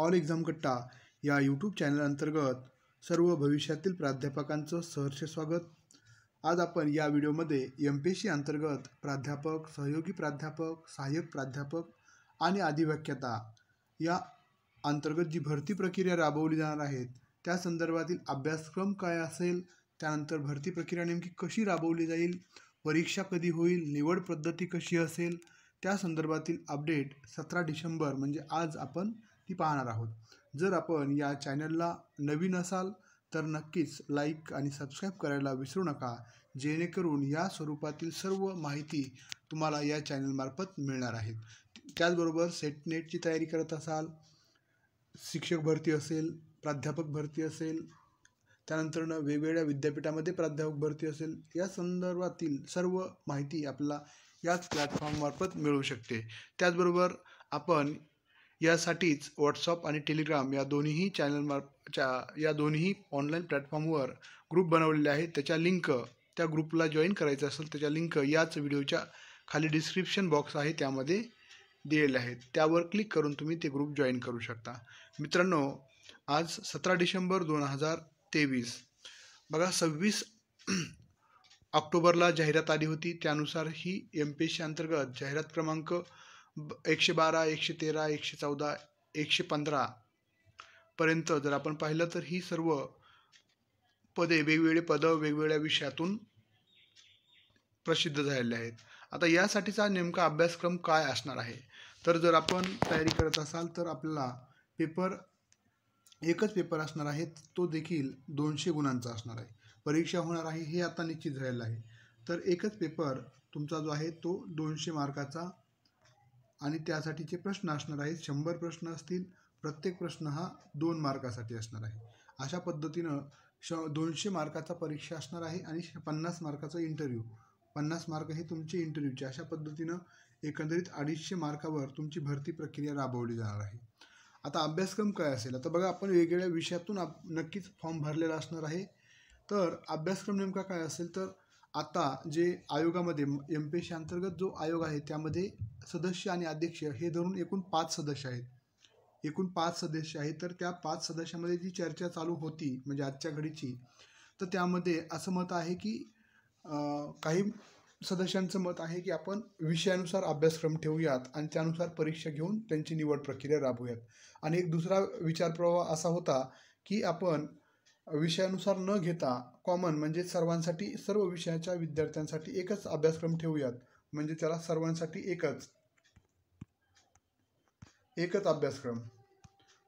All exam कट्टा या YouTube channel अंतर्गत सर्व भविष्यातील प्राध्यापकांचं सहर्ष स्वागत। आज आपण या व्हिडिओमध्ये MPSC अंतर्गत प्राध्यापक, सहयोगी प्राध्यापक, सहाय्यक प्राध्यापक आणि अधिव्याख्याता या अंतर्गत जी भरती प्रक्रिया राबवली जाणार आहे त्या संदर्भातील अभ्यासक्रम काय असेल, त्यानंतर भरती प्रक्रिया नेमकी कशी राबवली जाईल, परीक्षा कधी होईल, निवड पद्धती कशी असेल, त्या संदर्भातील अपडेट 17 डिसेंबर म्हणजे आज आपण ती पाहणार आहोत। जर आपण या चॅनलला नवीन असाल तर नक्कीच लाईक आणि सबस्क्राईब करायला विसरू नका, जेणेकरून या स्वरूपातील सर्व माहिती तुम्हाला या चॅनलमार्फत मिळणार आहे। त्याचबरोबर सेट नेटची तयारी करत असाल, शिक्षक भरती असेल, प्राध्यापक भरती असेल, त्यानंतर वेगवेगळ्या विद्यापीठामध्ये प्राध्यापक भरती असेल, या संदर्भातील सर्व माहिती आपल्याला याच प्लॅटफॉर्ममार्फत मिळू शकते। त्याचबरोबर आपण यासाठीच व्हॉट्सअप आणि टेलिग्राम या दोन्ही ऑनलाईन प्लॅटफॉर्मवर ग्रुप बनवलेले आहेत। त्याच्या लिंक, त्या ग्रुपला जॉईन करायचं असेल त्याच्या लिंक याच व्हिडिओच्या खाली डिस्क्रिप्शन बॉक्स आहे त्यामध्ये दिलेले आहेत, त्यावर क्लिक करून तुम्ही ते ग्रुप जॉईन करू शकता। मित्रांनो, आज 17 डिसेंबर 2023 बघा, 26 ऑक्टोबरला जाहिरात आली होती। त्यानुसार ही MPSC अंतर्गत जाहिरात क्रमांक 112, 113, 114, 115 पर्यंत जर आपण पाहिलं तर ही सर्व पदे, वेगवेगळे पद वेगवेगळ्या विषयातून प्रसिद्ध झालेले आहेत। आता यासाठीचा नेमका अभ्यासक्रम काय असणार आहे, तर जर आपण तयारी करत असाल तर आपल्याला एकच पेपर असणार आहे, तो देखील 200 गुणांचा असणार आहे। परीक्षा होणार आहे हे आता निश्चित झालेलं आहे। तर एकच पेपर तुमचा जो आहे तो 200 मार्काचा आणि त्यासाठीचे प्रश्न असणार आहेत। 100 प्रश्न असतील, प्रत्येक प्रश्न हा 2 मार्कासाठी असणार आहे। अशा पद्धतीनं 200 मार्काचा परीक्षा असणार आहे आणि 50 मार्काचा इंटरव्ह्यू, 50 मार्क हे तुमचे इंटरव्ह्यूचे। अशा पद्धतीनं एकंदरीत 250 मार्कावर तुमची भरती प्रक्रिया राबवली जाणार आहे। आता अभ्यासक्रम काय असेल, आता बघा, आपण वेगवेगळ्या विषयातून नक्कीच फॉर्म भरलेला असणार आहे। तर अभ्यासक्रम नेमका काय असेल, तर आता जे आयोगामध्ये MPSC अंतर्गत जो आयोग आहे त्यामध्ये सदस्य आणि अध्यक्ष हे धरून एकूण 5 सदस्य आहेत। एकूण 5 सदस्य आहेत। तर त्या 5 सदस्यामध्ये जी चर्चा चालू होती म्हणजे आजच्या घडीची, तर त्यामध्ये असं मत आहे की काही सदस्यांचं मत आहे की आपण विषयानुसार अभ्यासक्रम ठेवूयात आणि त्यानुसार परीक्षा घेऊन त्यांची निवड प्रक्रिया राबवूयात। आणि एक दुसरा विचारप्रवाह असा होता की आपण विषयानुसार न घेता कॉमन म्हणजे सर्वांसाठी, सर्व विषयाच्या विद्यार्थ्यांसाठी एकच अभ्यासक्रम ठेवूयात, म्हणजे त्याला सर्वांसाठी एकच अभ्यासक्रम,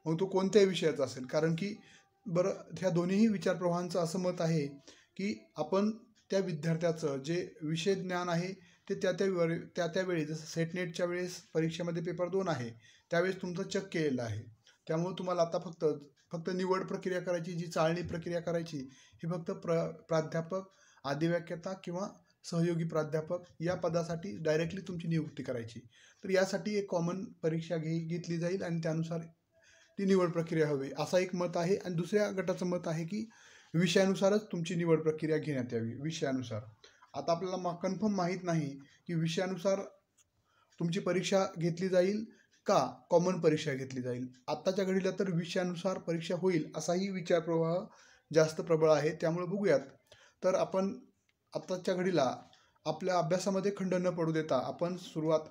मग तो कोणत्याही विषयाचा असेल। कारण की बरं, ह्या दोन्ही विचारप्रवाहांचं असं मत आहे की आपण त्या विद्यार्थ्याचं जे विषय ज्ञान आहे ते त्या वेळी, जसं सेट नेटच्या वेळेस परीक्षेमध्ये पेपर 2 आहे त्यावेळेस तुमचं चेक केलेलं आहे। त्यामुळे तुम्हाला आता फक्त निवड प्रक्रिया करायची, जी चाळणी प्रक्रिया करायची, ही फक्त प्राध्यापक, अधिव्याख्याता किंवा सहयोगी प्राध्यापक या पदासाठी डायरेक्टली तुमची नियुक्ती करायची। तर यासाठी एक कॉमन परीक्षा घेतली जाईल आणि त्यानुसार ती निवड प्रक्रिया हवी, असा एक मत आहे। आणि दुसऱ्या गटाचं मत आहे की विषयानुसारच तुमची निवड प्रक्रिया घेण्यात यावी, विषयानुसार। आता आपल्याला कन्फर्म माहीत नाही की विषयानुसार तुमची परीक्षा घेतली जाईल का कॉमन परीक्षा घेतली जाईल। आत्ताच्या घडीला तर विषयानुसार परीक्षा होईल असाही विचारप्रवाह जास्त प्रबळ आहे। त्यामुळे बघूयात, तर आपण आत्ताच्या घडीला आपल्या अभ्यासामध्ये खंड न पडू देता आपण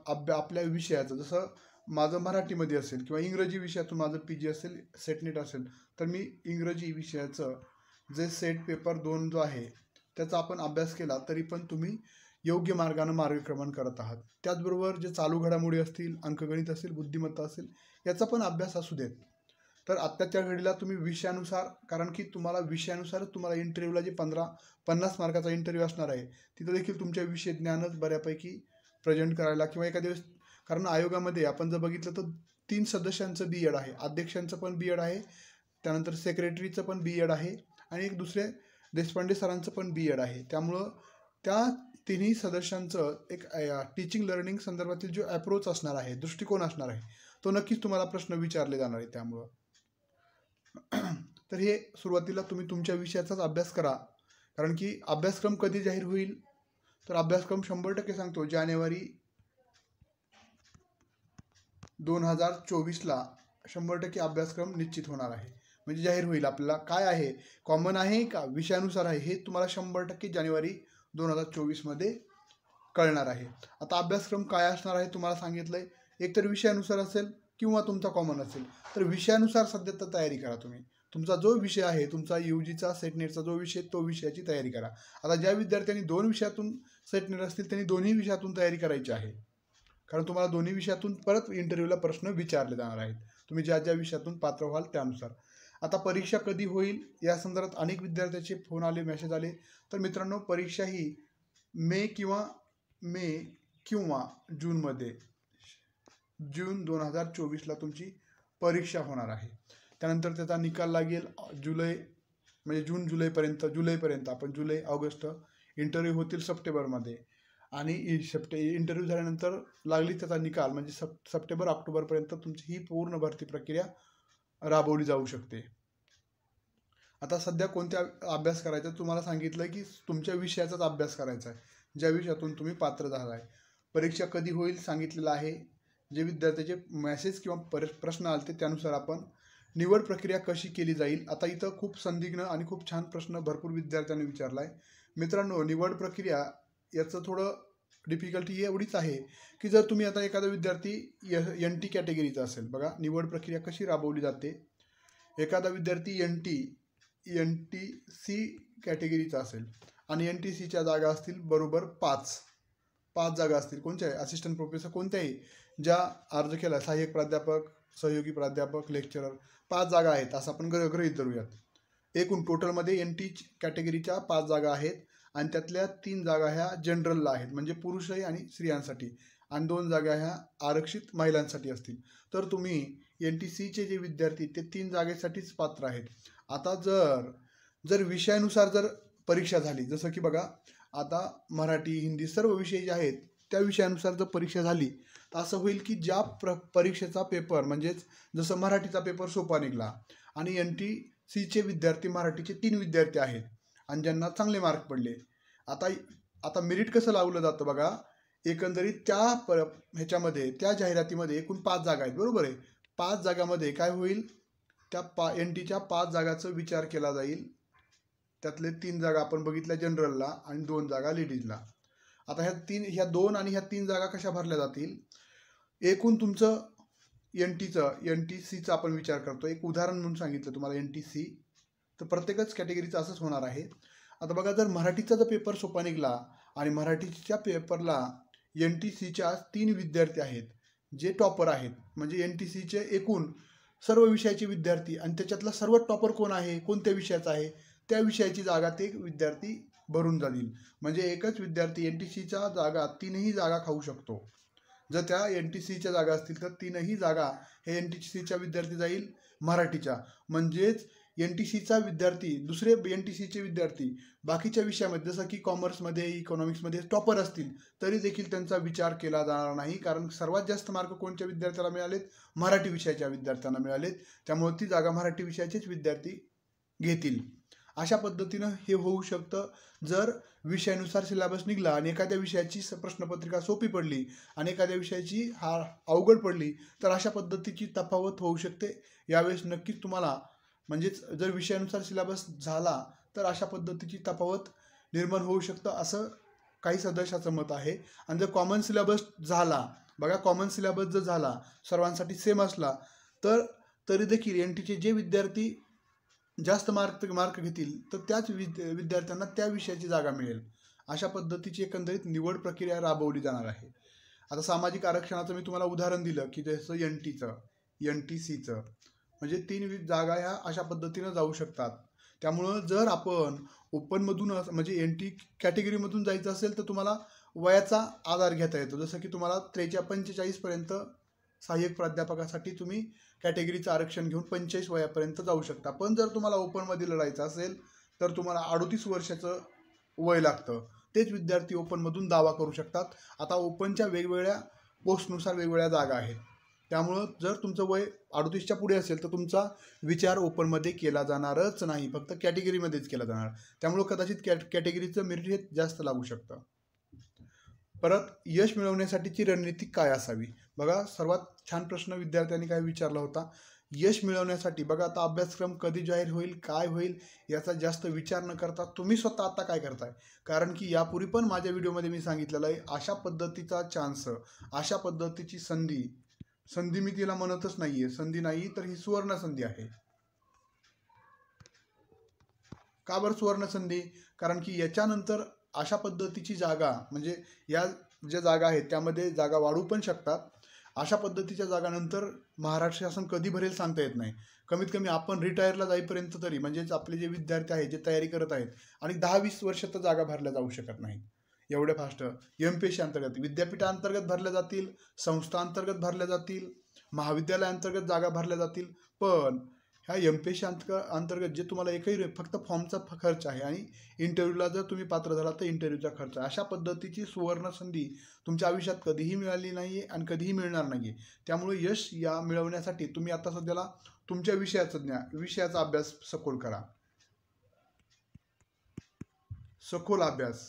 आपल्या विषयाचं, जसं माझं मराठीमध्ये असेल किंवा इंग्रजी विषयातून माझं PG असेल, सेट नेट असेल, तर मी इंग्रजी विषयाचं जे सेट पेपर 2 जो आहे त्याचा आपण अभ्यास केला तरी पण तुम्ही योग्य मार्गाने मार्गक्रमण करत आहात। त्याचबरोबर जे चालू घडामोडी असतील, अंकगणित असेल, बुद्धिमत्ता असेल, याचा पण अभ्यास असू देत। तर आत्ताच्या घडीला तुम्ही विषयानुसार, कारण की तुम्हाला विषयानुसारच तुम्हाला इंटरव्ह्यूला जे 50 मार्काचा इंटरव्ह्यू असणार आहे तिथं देखील तुमच्या विषय ज्ञानच बऱ्यापैकी प्रेझेंट करायला किंवा एखाद्या वेळेस, कारण आयोगामध्ये आपण जर बघितलं तर 3 सदस्यांचं B.Ed आहे, अध्यक्षांचं पण B.Ed आहे, त्यानंतर सेक्रेटरीचं पण B.Ed आहे आणि एक दुसरे देशपांडे सरांचं पण B.Ed आहे। त्यामुळं त्या तिन्ही सदस्यांचं एक टीचिंग लर्निंग संदर्भातील जो अप्रोच असणार आहे, दृष्टिकोन असणार आहे, तो नक्कीच तुम्हाला प्रश्न विचारले जाणार आहे। त्यामुळं तर हे सुरुवातीला तुम्ही तुमच्या विषयाचाच अभ्यास करा। कारण की अभ्यासक्रम कधी जाहीर होईल, तर अभ्यासक्रम 100% सांगतो जानेवारी 2024ला 100% अभ्यासक्रम निश्चित होणार आहे, म्हणजे जाहीर होईल आपल्याला काय आहे, कॉमन आहे का विषयानुसार आहे, हे तुम्हाला 100% जानेवारी 2024 मध्ये कळणार आहे. आता अभ्यासक्रम काय असणार आहे तुम्हाला सांगितलंय, एकतर विषयानुसार असेल किंवा तुमचा कॉमन असेल. तर विषयानुसार सध्या तर तयारी करा तुम्ही. तुमचा जो विषय आहे, तुमचा UGचा सेटनेटचा जो विषय, तो विषयाची तयारी करा. आता ज्या विद्यार्थ्यांनी 2 विषयातून सेटनेट असतील त्यांनी दोन्ही विषयातून तयारी करायची आहे, कारण तुम्हाला दोन्ही विषयातून परत इंटरव्ह्यूला प्रश्न विचारले जाणार आहेत, तुम्ही ज्या ज्या विषयातून पात्र व्हाल त्यानुसार. आता परीक्षा कधी होईल या संदर्भात अनेक विद्यार्थ्यांचे फोन आले, मेसेज आले. तर मित्रांनो, परीक्षा ही मे किंवा जूनमध्ये, जून 2024ला तुमची परीक्षा होणार आहे. त्यानंतर त्याचा निकाल लागेल जुलैपर्यंत. आपण जुलै ऑगस्ट, इंटरव्ह्यू होतील सप्टेंबरमध्ये, आणि इंटरव्ह्यू झाल्यानंतर लागली त्याचा निकाल म्हणजे सप्टेंबर ऑक्टोबरपर्यंत तुमची ही पूर्ण भरती प्रक्रिया राबवली जाऊ शकते. आता सध्या कोणत्या अभ्यास करायचा तुम्हाला सांगितलं की तुमच्या विषयाचाच अभ्यास करायचा आहे, ज्या विषयातून तुम्ही पात्र झाला आहे. परीक्षा कधी होईल सांगितलेलं आहे. जे विद्यार्थ्याचे मेसेज किंवा प्रश्न आले त्यानुसार आपण निवड प्रक्रिया कशी केली जाईल. आता इथं खूप संदिग्ध आणि खूप छान प्रश्न भरपूर विद्यार्थ्यांनी विचारला आहे. मित्रांनो, निवड प्रक्रिया याचं थोडं डिफिकल्टी एवढीच आहे की जर तुम्ही आता एखादा विद्यार्थी NT कॅटेगरीचा असेल, बघा निवड प्रक्रिया कशी राबवली जाते. एखादा विद्यार्थी NTC कॅटेगरीचा असेल आणि NTCच्या जागा असतील बरोबर 5 जागा असतील. कोणत्या आहे? असिस्टंट प्रोफेसर कोणत्याही ज्या अर्ज केला, सहाय्यक प्राध्यापक, सहयोगी प्राध्यापक, लेक्चरर, 5 जागा आहेत असं आपण गृहीत धरूयात. एकूण टोटलमध्ये NT कॅटेगरीच्या 5 जागा आहेत आणि त्यातल्या 3 जागा ह्या जनरलला आहेत, म्हणजे पुरुषही आणि स्त्रियांसाठी, आणि 2 जागा ह्या आरक्षित महिलांसाठी असतील. तर तुम्ही NTCचे जे विद्यार्थी ते 3 जागेसाठीच पात्र आहेत. आता जर विषयानुसार जर परीक्षा झाली, जसं की बघा आता मराठी, हिंदी सर्व विषय जे आहेत त्या विषयानुसार जर परीक्षा झाली तर असं होईल की ज्या परीक्षेचा पेपर, म्हणजेच जसं मराठीचा पेपर सोपा निघाला आणि NTCचे विद्यार्थी, मराठीचे 3 विद्यार्थी आहेत आणि ज्यांना चांगले मार्क पडले. आता मेरिट कसं लावलं जातं बघा, एकंदरीत ह्याच्यामध्ये त्या जाहिरातीमध्ये एकूण 5 जागा आहेत, बरोबर आहे. 5 जागामध्ये काय होईल, त्या NTच्या 5 जागाचा विचार केला जाईल. त्यातले 3 जागा आपण बघितल्या जनरलला आणि 2 जागा लेडीजला. आता ह्या 2 आणि ह्या 3 जागा कशा भरल्या जातील, एकूण तुमचं NTCचा आपण विचार करतो, एक उदाहरण म्हणून सांगितलं तुम्हाला NTC, तर प्रत्येकच कॅटेगरीचं असंच होणार आहे. आता बघा, जर मराठीचा जर पेपर सोपा निघाला आणि मराठीच्या पेपरला NTCच्या 3 विद्यार्थी आहेत जे टॉपर आहेत, म्हणजे NTCचे एकूण सर्व विषयाचे विद्यार्थी आणि त्याच्यातला सर्वात टॉपर कोण आहे, कोणत्या विषयाचा आहे, त्या विषयाची जागा ते विद्यार्थी भरून जाईल. म्हणजे एकच विद्यार्थी NTCच्या जागा 3ही जागा खाऊ शकतो. जर त्या NTCच्या जागा असतील तर 3ही जागा हे NTCच्या विद्यार्थी जाईल मराठीच्या. म्हणजेच NTCचा विद्यार्थी, दुसरे NTCचे विद्यार्थी बाकीच्या विषयामध्ये जसं की कॉमर्समध्ये, इकॉनॉमिक्समध्ये टॉपर असतील तरी देखील त्यांचा विचार केला जाणार नाही, कारण सर्वात जास्त मार्क कोणत्या विद्यार्थ्याला मिळालेत, मराठी विषयाच्या विद्यार्थ्यांना मिळालेत. त्यामुळे ती जागा मराठी विषयाचेच विद्यार्थी घेतील. अशा पद्धतीनं हे होऊ शकतं. जर विषयानुसार सिलेबस निघाला आणि एखाद्या विषयाची प्रश्नपत्रिका सोपी पडली आणि एखाद्या विषयाची अवघड पडली तर अशा पद्धतीची तफावत होऊ शकते. यावेळेस नक्कीच तुम्हाला, म्हणजेच जर विषयानुसार सिलेबस झाला तर अशा पद्धतीची तफावत निर्माण होऊ शकतं असं काही सदस्याचं मत आहे. आणि जर कॉमन सिलेबस झाला, बघा कॉमन सिलेबस जर झाला सर्वांसाठी सेम असला तर तरी देखील NTचे जे विद्यार्थी जास्त मार्क घेतील तर त्याच विद्यार्थ्यांना त्या विषयाची जागा मिळेल. अशा पद्धतीची एकंदरीत निवड प्रक्रिया राबवली जाणार आहे. आता सामाजिक आरक्षणाचं मी तुम्हाला उदाहरण दिलं की जसं NTCचं म्हणजे 3 जागा ह्या अशा पद्धतीनं जाऊ शकतात. त्यामुळं जर आपण ओपनमधून म्हणजे NT कॅटेगरीमधून जायचं असेल तर तुम्हाला वयाचा आधार घेता येतो. जसं की तुम्हाला 45 सहाय्यक प्राध्यापकासाठी तुम्ही कॅटेगरीचं आरक्षण घेऊन 45 वयापर्यंत जाऊ शकता. पण जर तुम्हाला ओपनमध्ये लढायचं असेल तर तुम्हाला 38 वर्षाचं वय लागतं. तेच विद्यार्थी ओपनमधून दावा करू शकतात. आता ओपनच्या वेगवेगळ्या पोस्टनुसार वेगवेगळ्या जागा आहेत. त्यामुळं जर तुमचं वय 38च्या पुढे असेल तर तुमचा विचार ओपनमध्ये केला जाणारच नाही, फक्त कॅटेगरीमध्येच केला जाणार. त्यामुळं कदाचित कॅटेगरीचं मेरिट हे जास्त लागू शकतं. परत यश मिळवण्यासाठीची रणनीती काय असावी, बघा सर्वात छान प्रश्न विद्यार्थ्यांनी काय विचारला होता. यश मिळवण्यासाठी बघा, आता अभ्यासक्रम कधी जाहीर होईल, काय होईल याचा जास्त विचार न करता तुम्ही स्वतः आता काय करताय, कारण की यापूर्वी पण माझ्या व्हिडिओमध्ये मी सांगितलेलं आहे, अशा पद्धतीचा चान्स, अशा पद्धतीची संधी मी तिला म्हणतच नाहीये संधी नाही, तर ही सुवर्ण संधी आहे. का बरं सुवर्ण संधी? कारण की याच्यानंतर अशा पद्धतीची जागा, म्हणजे या ज्या जागा आहेत त्यामध्ये जागा वाढू पण शकतात. अशा पद्धतीच्या जागानंतर महाराष्ट्र शासन कधी भरेल सांगता येत नाही. कमीत कमी आपण रिटायरला जाईपर्यंत तरी, म्हणजेच आपले जे विद्यार्थी आहेत जे तयारी करत आहेत, आणि 10-20 वर्ष तर जागा भरल्या जाऊ शकत नाहीत एवढे फास्ट. MPSC अंतर्गत विद्यापीठांतर्गत भरल्या जातील, संस्थांतर्गत भरल्या जातील, महाविद्यालयाअंतर्गत जागा भरल्या जातील, पण ह्या MPSC अंतर्गत जे तुम्हाला एकही फक्त फॉर्मचा खर्च आहे, आणि इंटरव्ह्यूला जर तुम्ही पात्र झाला तर इंटरव्ह्यूचा खर्च. अशा पद्धतीची सुवर्ण संधी तुमच्या आयुष्यात कधीही मिळाली नाही आहे आणि कधीही मिळणार नाही आहे. त्यामुळे यश या मिळवण्यासाठी तुम्ही आता सध्याला तुमच्या विषयाचा अभ्यास सखोल करा. सखोल अभ्यास,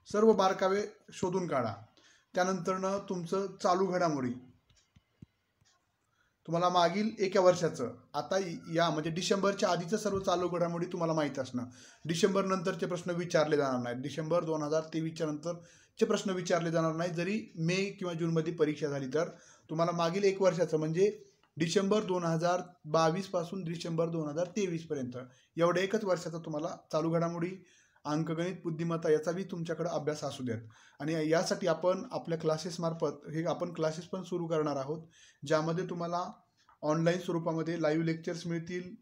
सर्व बारकावे शोधून काढा. त्यानंतरनं तुमचं चालू घडामोडी, तुम्हाला मागील एका वर्षाचं, आता या म्हणजे डिसेंबरच्या आधीचं सर्व चालू घडामोडी तुम्हाला माहीत असणं. डिसेंबर नंतरचे प्रश्न विचारले जाणार नाहीत, डिसेंबर 2023च्या नंतरचे प्रश्न विचारले जाणार नाहीत. जरी मे किंवा जूनमध्ये परीक्षा झाली तर तुम्हाला मागील एक वर्षाचं, म्हणजे डिसेंबर 2022 पासून डिसेंबर 2023 पर्यंत एवढ्या एकच वर्षाचा तुम्हाला चालू घडामोडी, अंकगणित, बुद्धिमत्ता याचा बी तुमच्याकडे अभ्यास असू द्यात. आणि यासाठी आपण आपल्या क्लासेसमार्फत आपण क्लासेस पण सुरू करणार आहोत, ज्यामध्ये तुम्हाला ऑनलाईन स्वरूपामध्ये लाईव्ह लेक्चर्स मिळतील,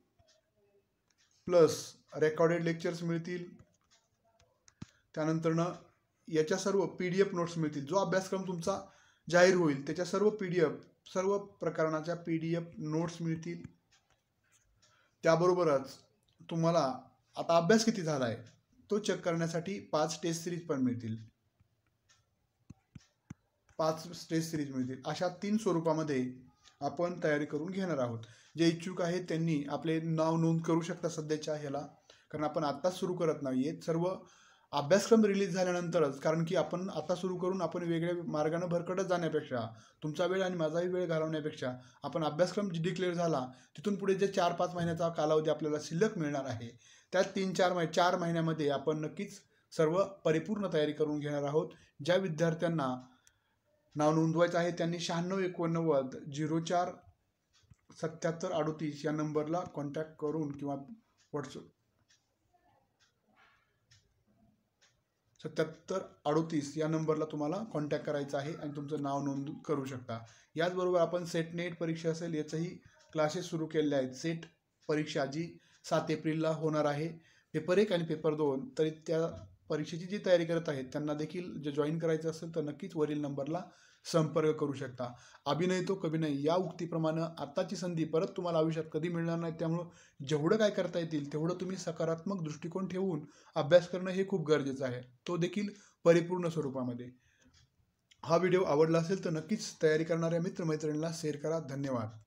प्लस रेकॉर्डेड लेक्चर्स मिळतील. त्यानंतरनं याच्या सर्व PDF नोट्स मिळतील. जो अभ्यासक्रम तुमचा जाहीर होईल त्याच्या सर्व प्रकरणाच्या PDF नोट्स मिळतील. त्याबरोबरच तुम्हाला आता अभ्यास किती झाला आहे तो चेक करण्यासाठी 5 टेस्ट सिरीज पण मिळतील. 5 टेस्ट सिरीज मिळतील. अशा 3 स्वरूपामध्ये आपण तयारी करून घेणार आहोत. जे इच्छुक आहेत त्यांनी आपले नाव नोंद करू शकता सध्याच्या ह्याला, कारण आपण आत्ताच सुरू करत नाही आहे. सर्व अभ्यासक्रम रिलीज झाल्यानंतरच, कारण की आपण आता सुरू करून आपण वेगळ्या मार्गाने भरकटत जाण्यापेक्षा, तुमचा वेळ आणि माझाही वेळ घालवण्यापेक्षा, आपण अभ्यासक्रम डिक्लेअर झाला तिथून पुढे जे 4-5 महिन्याचा कालावधी आपल्याला शिल्लक मिळणार आहे, त्या 4 महिन्यामध्ये आपण नक्कीच सर्व परिपूर्ण तयारी करून घेणार आहोत. ज्या विद्यार्थ्यांना नाव नोंदवायचं आहे त्यांनी 9689 04 77 38 या नंबरला कॉन्टॅक्ट करून किंवा व्हॉट्सअप 77 38 या नंबरला तुम्हाला कॉन्टॅक्ट करायचा आहे आणि तुमचं नाव नोंद करू शकता. याचबरोबर आपण सेट नेट परीक्षा असेल याचंही क्लासेस सुरू केलेले आहेत. सेट परीक्षा जी 7 एप्रिलला होणार आहे, पेपर 1 आणि पेपर 2, तरी त्या परीक्षेची जी तयारी करत आहेत त्यांना देखील जे जॉईन करायचं असेल तर नक्कीच वरील नंबरला संपर्क करू शकता. अभिनय तो कभी नाही या उक्तीप्रमाणे आत्ताची संधी परत तुम्हाला आयुष्यात कधी मिळणार नाही. त्यामुळं जेवढं काय करता येतील तेवढं तुम्ही सकारात्मक दृष्टिकोन ठेवून अभ्यास करणं हे खूप गरजेचं आहे, तो देखील परिपूर्ण स्वरूपामध्ये. हा व्हिडिओ आवडला असेल तर नक्कीच तयारी करणाऱ्या मित्रमैत्रिणींना शेअर करा. धन्यवाद.